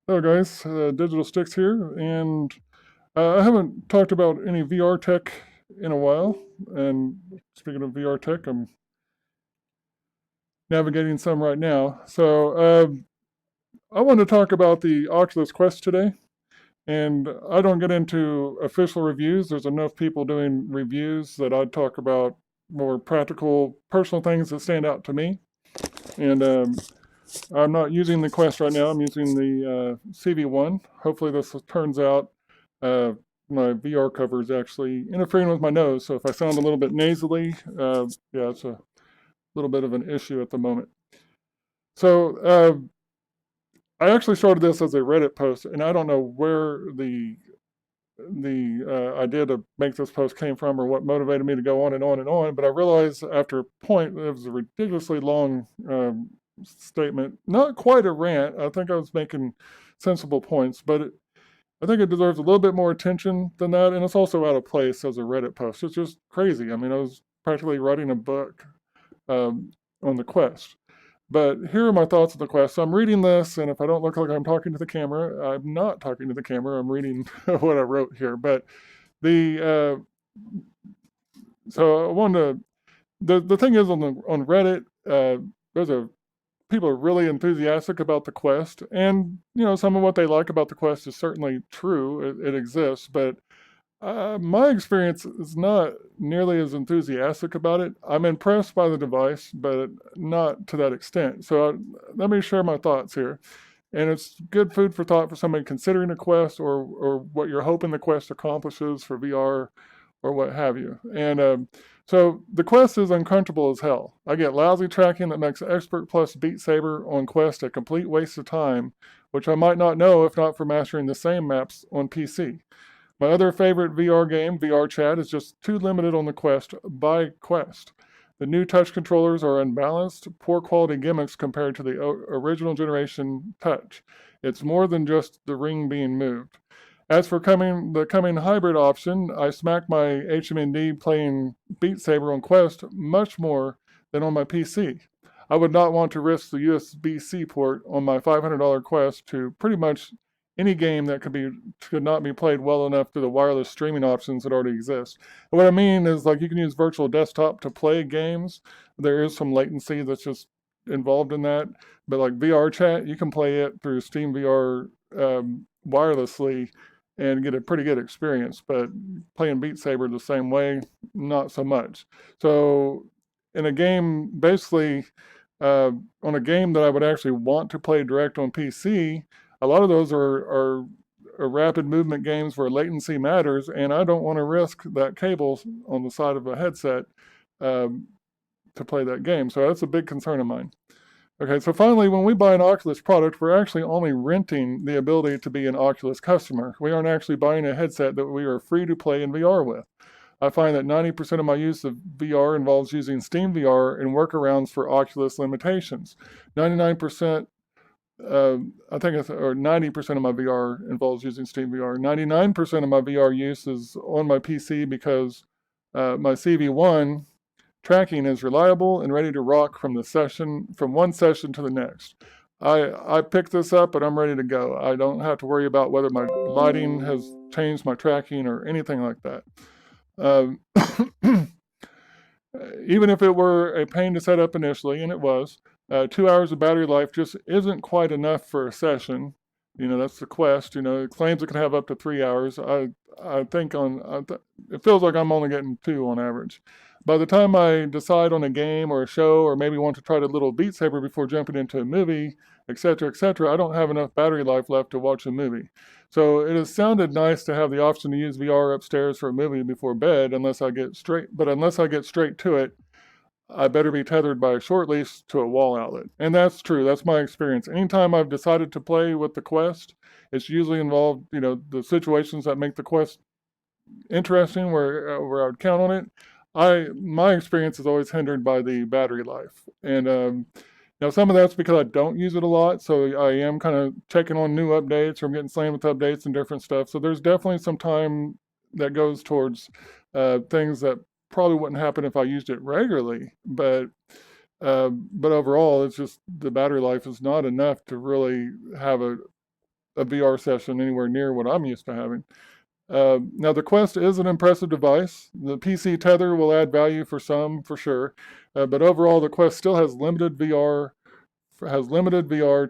Hello guys, Digital Sticks here, and I haven't talked about any VR tech in a while. And speaking of VR tech, I'm navigating some right now. I want to talk about the Oculus Quest today, and I don't get into official reviews. There's enough people doing reviews that I'd talk about more practical, personal things that stand out to me. And I'm not using the Quest right now. I'm using the CV1. Hopefully, this turns out. Uh, my VR cover is actually interfering with my nose, so if I sound a little bit nasally, yeah, it's a little bit of an issue at the moment. So I actually started this as a Reddit post, and I don't know where the idea to make this post came from or what motivated me to go on and on and on. But I realized after a point it was a ridiculously long statement, not quite a rant. I think I was making sensible points, but I think it deserves a little bit more attention than that, and it's also out of place as a Reddit post. It's just crazy. I mean, I was practically writing a book on the Quest. But here are my thoughts on the Quest. So I'm reading this, and if I don't look like I'm talking to the camera, I'm not talking to the camera. I'm reading what I wrote here. But the so I wanted to. The thing is on Reddit, there's a people are really enthusiastic about the Quest, and some of what they like about the Quest is certainly true. It exists, but my experience is not nearly as enthusiastic about it. I'm impressed by the device, but not to that extent. So let me share my thoughts here. And it's good food for thought for somebody considering a Quest or what you're hoping the Quest accomplishes for VR or what have you. And so the Quest is uncomfortable as hell. I get lousy tracking that makes Expert Plus Beat Saber on Quest a complete waste of time, which I might not know if not for mastering the same maps on PC. My other favorite VR game, VR Chat, is just too limited on the Quest by Quest. The new touch controllers are unbalanced, poor quality gimmicks compared to the original generation touch. It's more than just the ring being moved. As for the coming hybrid option, I smack my HMND playing Beat Saber on Quest much more than on my PC. I would not want to risk the USB-C port on my $500 Quest to pretty much any game that could not be played well enough through the wireless streaming options that already exist. And what I mean is, like, you can use virtual desktop to play games. There is some latency that's just involved in that, but like VR Chat, you can play it through Steam VR wirelessly and get a pretty good experience. But playing Beat Saber the same way, not so much. So in a game, basically, on a game that I would actually want to play direct on PC, a lot of those are rapid movement games where latency matters, and I don't want to risk that cable on the side of a headset to play that game. So that's a big concern of mine. Okay, so finally, when we buy an Oculus product, we're actually only renting the ability to be an Oculus customer. We aren't actually buying a headset that we are free to play in VR with. I find that 90% of my use of VR involves using Steam VR and workarounds for Oculus limitations. 99%, I think it's, or 90% of my VR involves using Steam VR. 99% of my VR use is on my PC because my CV1 tracking is reliable and ready to rock from one session to the next. I picked this up and I'm ready to go. I don't have to worry about whether my lighting has changed my tracking or anything like that. Um, Even if it were a pain to set up initially, and it was, 2 hours of battery life just isn't quite enough for a session. That's the Quest. It claims it can have up to 3 hours. I think it feels like I'm only getting 2 on average. By the time I decide on a game or a show, or maybe want to try a little Beat Saber before jumping into a movie, etc., I don't have enough battery life left to watch a movie. So it has sounded nice to have the option to use VR upstairs for a movie before bed, unless I get straight to it, I better be tethered by a short leash to a wall outlet. And that's true. That's my experience. Anytime I've decided to play with the Quest, it's usually involved, the situations that make the Quest interesting, where I would count on it. My experience is always hindered by the battery life, and some of that's because I don't use it a lot, so I am kind of checking on new updates, or I'm getting slammed with updates and different stuff. So there's definitely some time that goes towards things that probably wouldn't happen if I used it regularly. But overall, it's just the battery life is not enough to really have a VR session anywhere near what I'm used to having. Now, the Quest is an impressive device. The PC tether will add value for some, for sure, but overall, the Quest still has limited VR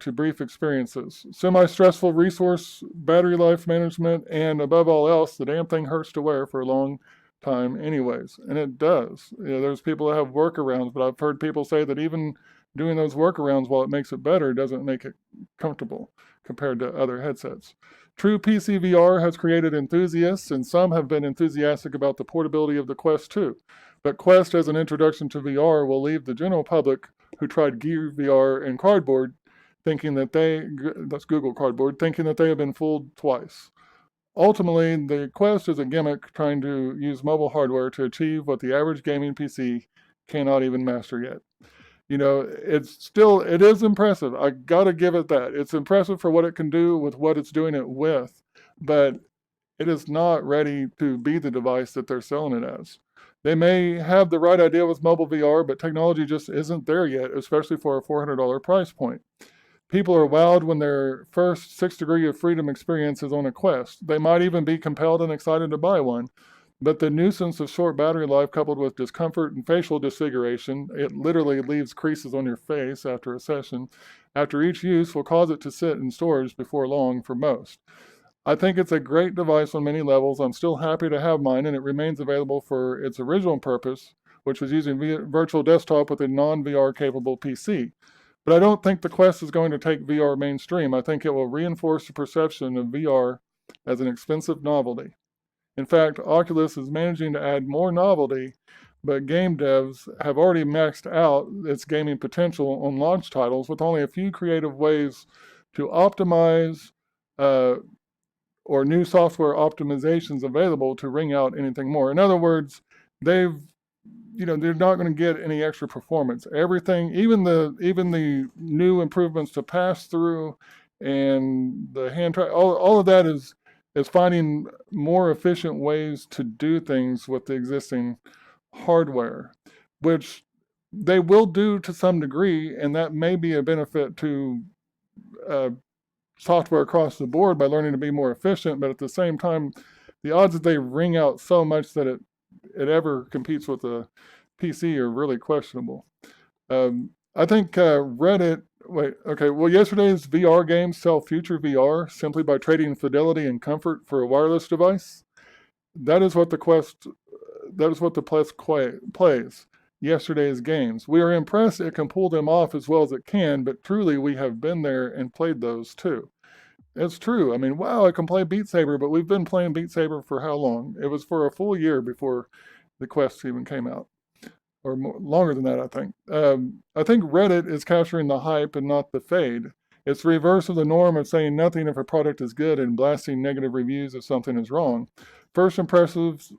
to brief experiences. Semi-stressful resource, battery life management, and above all else, the damn thing hurts to wear for a long time anyways. And it does. There's people that have workarounds, but I've heard people say that even doing those workarounds, while it makes it better, doesn't make it comfortable compared to other headsets. True PC VR has created enthusiasts, and some have been enthusiastic about the portability of the Quest 2. But Quest as an introduction to VR will leave the general public who tried Gear VR and Cardboard that's Google Cardboard, thinking that they have been fooled twice. Ultimately, the Quest is a gimmick trying to use mobile hardware to achieve what the average gaming PC cannot even master yet. It is impressive. I gotta give it that. It's impressive for what it can do with what it's doing it with, but it is not ready to be the device that they're selling it as. They may have the right idea with mobile VR, but technology just isn't there yet, especially for a $400 price point. People are wowed when their first 6 degree of freedom experience is on a Quest. They might even be compelled and excited to buy one, but the nuisance of short battery life coupled with discomfort and facial disfiguration, it literally leaves creases on your face after a session, after each use will cause it to sit in storage before long for most. I think it's a great device on many levels. I'm still happy to have mine, and it remains available for its original purpose, which was using virtual desktop with a non-VR capable PC. But I don't think the Quest is going to take VR mainstream. I think it will reinforce the perception of VR as an expensive novelty. In fact, Oculus is managing to add more novelty, but game devs have already maxed out its gaming potential on launch titles with only a few creative ways to optimize or new software optimizations available to wring out anything more. In other words, they're not going to get any extra performance. Everything, even the new improvements to pass through and the hand track, all of that is finding more efficient ways to do things with the existing hardware, which they will do to some degree, and that may be a benefit to software across the board by learning to be more efficient, but at the same time, the odds that they wring out so much that it ever competes with a PC are really questionable. I think yesterday's VR games sell future VR simply by trading fidelity and comfort for a wireless device. That is what the Quest plays. Yesterday's games. We are impressed it can pull them off as well as it can, but truly we have been there and played those too. It's true. I mean, wow, I can play Beat Saber, but we've been playing Beat Saber for how long? It was for a full year before the Quest even came out, or longer than that, I think. I think Reddit is capturing the hype and not the fade. It's the reverse of the norm of saying nothing if a product is good and blasting negative reviews if something is wrong. First impressions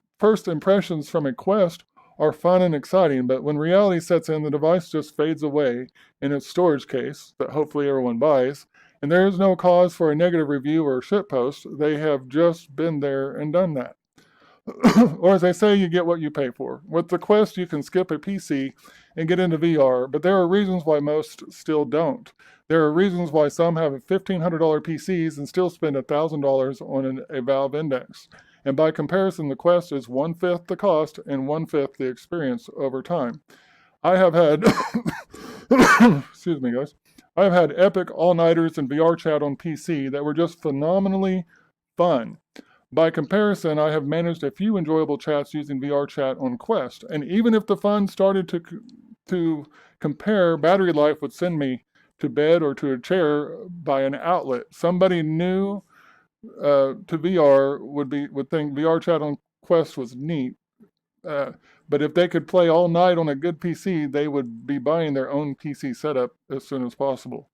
from a Quest are fun and exciting, but when reality sets in, the device just fades away in its storage case that hopefully everyone buys, and there is no cause for a negative review or shitpost. They have just been there and done that. Or as they say, you get what you pay for. With the Quest, you can skip a PC and get into VR, but there are reasons why most still don't. There are reasons why some have $1,500 PCs and still spend $1,000 on a Valve Index. And by comparison, the Quest is 1/5 the cost and 1/5 the experience over time. I have had, excuse me, guys. I have had epic all-nighters and VR chat on PC that were just phenomenally fun. By comparison, I have managed a few enjoyable chats using VR chat on Quest, and even if the fun started to compare, battery life would send me to bed or to a chair by an outlet. Somebody new to VR would think VR chat on Quest was neat, but if they could play all night on a good PC, they would be buying their own PC setup as soon as possible.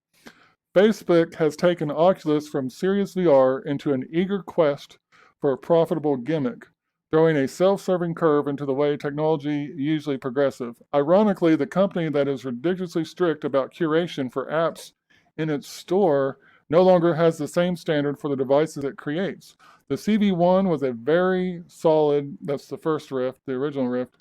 Facebook has taken Oculus from serious VR into an eager quest for a profitable gimmick, throwing a self-serving curve into the way technology usually progressive. Ironically, the company that is ridiculously strict about curation for apps in its store no longer has the same standard for the devices it creates. The CV1 was a very solid, that's the first Rift, the original Rift,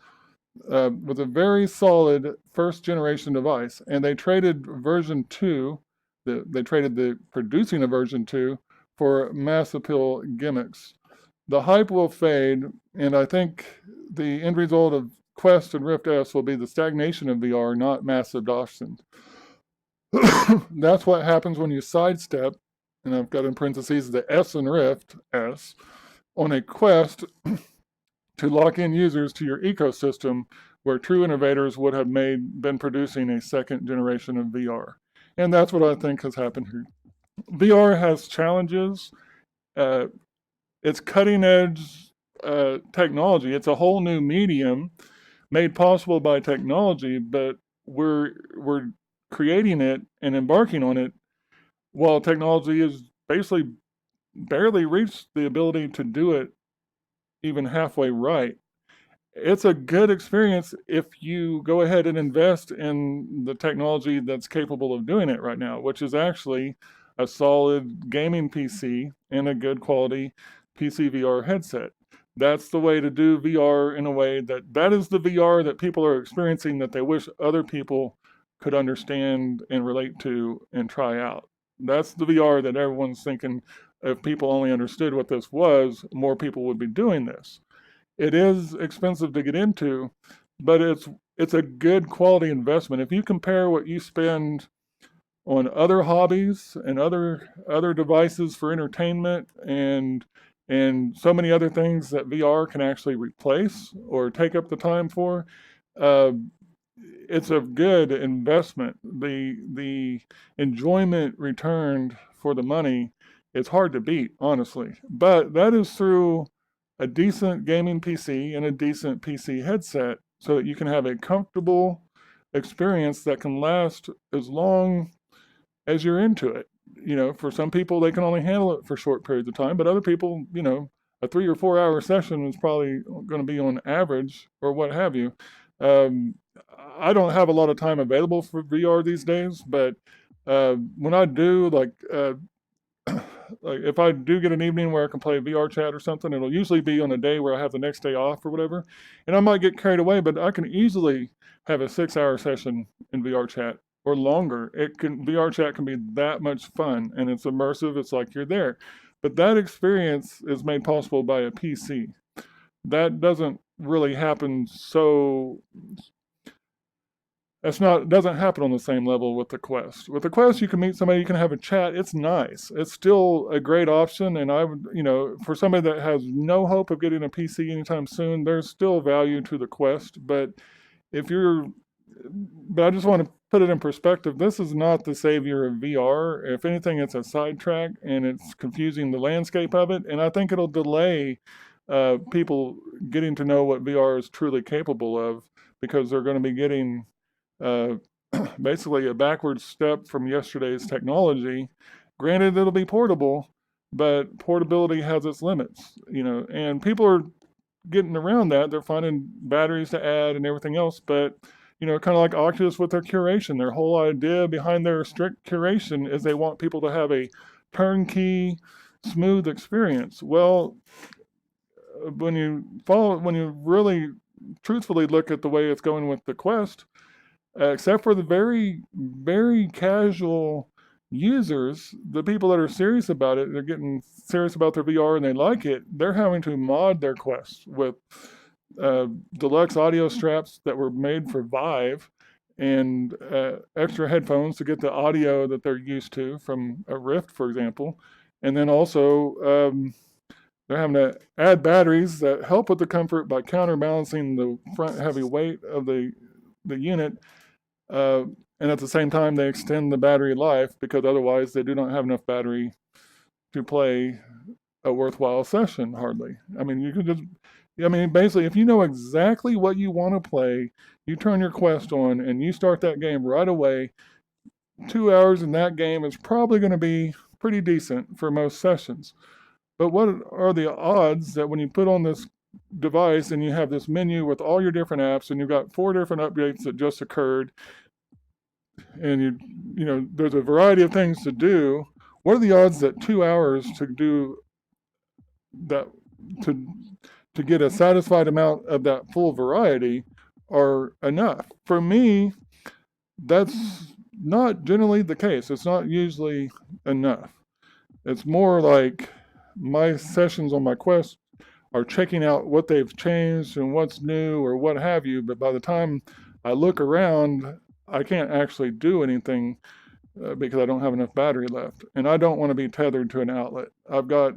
was a very solid first generation device, and they traded version 2, they traded the producing of version 2 for mass appeal gimmicks. The hype will fade, and I think the end result of Quest and Rift S will be the stagnation of VR, not mass adoption. That's what happens when you sidestep, and I've got in parentheses the S in Rift S, on a Quest to lock in users to your ecosystem where true innovators would have been producing a second generation of VR. And that's what I think has happened here. VR has challenges. Uh, it's cutting edge technology. It's a whole new medium made possible by technology, but we're creating it and embarking on it while technology is basically barely reached the ability to do it even halfway right. It's a good experience if you go ahead and invest in the technology that's capable of doing it right now, which is actually a solid gaming PC and a good quality PC VR headset. That's the way to do VR in a way that is the VR that people are experiencing that they wish other people could understand and relate to and try out. That's the VR that everyone's thinking if people only understood what this was, more people would be doing this. It is expensive to get into, but it's a good quality investment. If you compare what you spend on other hobbies and other devices for entertainment and so many other things that VR can actually replace or take up the time for, uh, it's a good investment. The enjoyment returned for the money is hard to beat, honestly. But that is through a decent gaming PC and a decent PC headset so that you can have a comfortable experience that can last as long as you're into it. For some people, they can only handle it for short periods of time, but other people, a 3 or 4 hour session is probably going to be on average or what have you. Um, I don't have a lot of time available for VR these days, but when I do, like if I do get an evening where I can play VR chat or something, it'll usually be on a day where I have the next day off or whatever. And I might get carried away, but I can easily have a 6 hour session in VR chat or longer. VR chat can be that much fun and it's immersive. It's like you're there. But that experience is made possible by a PC. That doesn't really happen doesn't happen on the same level with the Quest. With the Quest, you can meet somebody, you can have a chat. It's nice. It's still a great option. And I would, for somebody that has no hope of getting a PC anytime soon, there's still value to the Quest. But I just want to put it in perspective. This is not the savior of VR. If anything, it's a sidetrack and it's confusing the landscape of it. And I think it'll delay people getting to know what VR is truly capable of because they're going to be getting uh, basically a backward step from yesterday's technology. Granted, it'll be portable, but portability has its limits, and people are getting around that. They're finding batteries to add and everything else, but kind of like Oculus with their curation. Their whole idea behind their strict curation is they want people to have a turnkey, smooth experience. Well, when you really truthfully look at the way it's going with the Quest, except for the very, very casual users, the people that are serious about it, they're getting serious about their VR and they like it, they're having to mod their Quest with deluxe audio straps that were made for Vive and extra headphones to get the audio that they're used to from a Rift, for example. And then also, they're having to add batteries that help with the comfort by counterbalancing the front heavy weight of the unit. And at the same time, they extend the battery life because otherwise they do not have enough battery to play a worthwhile session, hardly. Basically, if you know exactly what you want to play, you turn your Quest on and you start that game right away. 2 hours in that game is probably going to be pretty decent for most sessions. But what are the odds that when you put on this device and you have this menu with all your different apps and you've got 4 different updates that just occurred and there's a variety of things to do, what are the odds that 2 hours to do that to get a satisfied amount of that full variety are enough? For me, that's not generally the case. It's not usually enough. It's more like my sessions on my Quest are checking out what they've changed and what's new or what have you. But by the time I look around, I can't actually do anything because I don't have enough battery left. And I don't want to be tethered to an outlet. I've got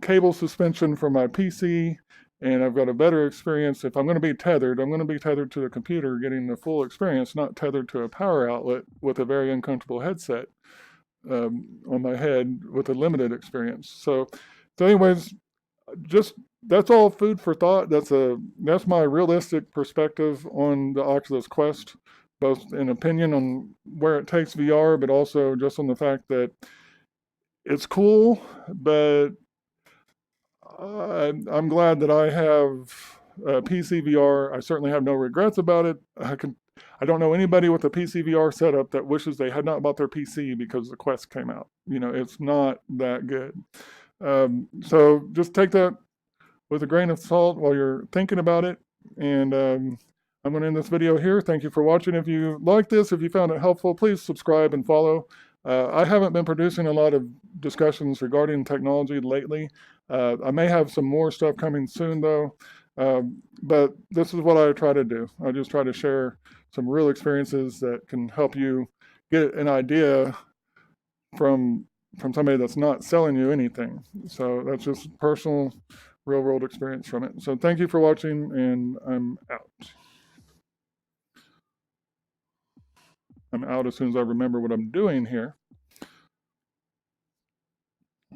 cable suspension for my PC, and I've got a better experience. If I'm going to be tethered, I'm going to be tethered to the computer, getting the full experience, not tethered to a power outlet with a very uncomfortable headset on my head with a limited experience. So anyways, just that's all food for thought. That's my realistic perspective on the Oculus Quest, both in opinion on where it takes VR, but also just on the fact that it's cool, but I'm glad that I have PC VR. I certainly have no regrets about it. I don't know anybody with a PC VR setup that wishes they had not bought their PC because the Quest came out. It's not that good. So just take that with a grain of salt while you're thinking about it. And I'm going to end this video here. Thank you for watching. If you like this, if you found it helpful, please subscribe and follow. I haven't been producing a lot of discussions regarding technology lately. I may have some more stuff coming soon, though. But this is what I try to do. I just try to share some real experiences that can help you get an idea from somebody that's not selling you anything. So that's just personal, real world experience from it. So thank you for watching, and I'm out. I'm out as soon as I remember what I'm doing here.